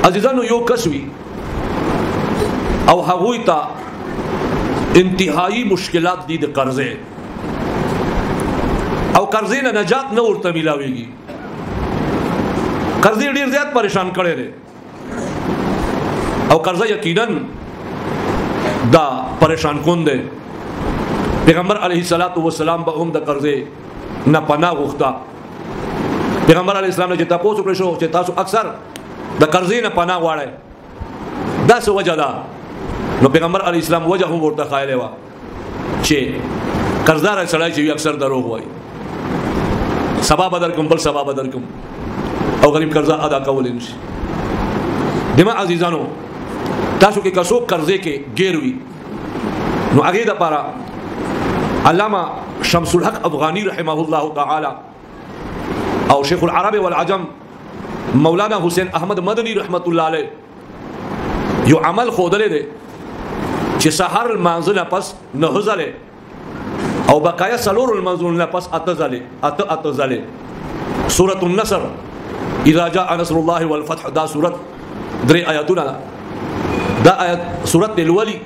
عزیزانو یو کس وي او هغوی ته انتهایی مشکلات دي د قرضې او قرضې نه نجات نه ورته ملاويږي قرضې ډیر زیات پریشان کړي دي او قرضه یقینا دا پریشان کون دي پیغمبر علیه الصلاۃ والسلام به هم د قرضې نه پناه غوښتا پیغمبر علیه السلام نه چې تاسو کړی شو چې تاسو اکثر د قرضې نه پناه غواړئ دا څه وجه ده نو پیغمبر علیه السلام وجه هم ورته خایله و چې قرضدار سړی چې اکثر دروغ وایي سبب درکم بل سبب درکم او غریب قرضه ادا کول نشي دمه عزیزانو تاسو کې کسو قرضې کې ګیروي نو هغه د پاره علامه شمس الحق افغانی رحمه الله تعالی او شیخ العرب والعجم مولانا حسین احمد مدنی رحمت الله علیه یو عمل خودلې ده چې سحر المنزل پس نه ځله او بقایا سلور المنزل پس اتزله اتزله سوره النصر اذا جاء نصر الله والفتح دا سوره درې آیاتونه دا آیت سوره الولی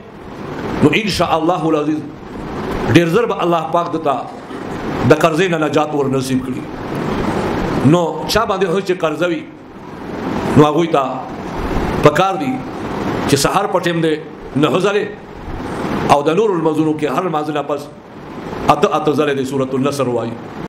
نو ان شاء الله العزیز ډیر زر به الله پاک دتا د قرضې نه نجات ور نصیب کړي نو چا باندې هو چې قرضوي نو هغه ته پکار دي چې سحر پټیم دې نه ځله او د نور المنزل کې هر مازنه پس اته زله د سورۃ النصر وایي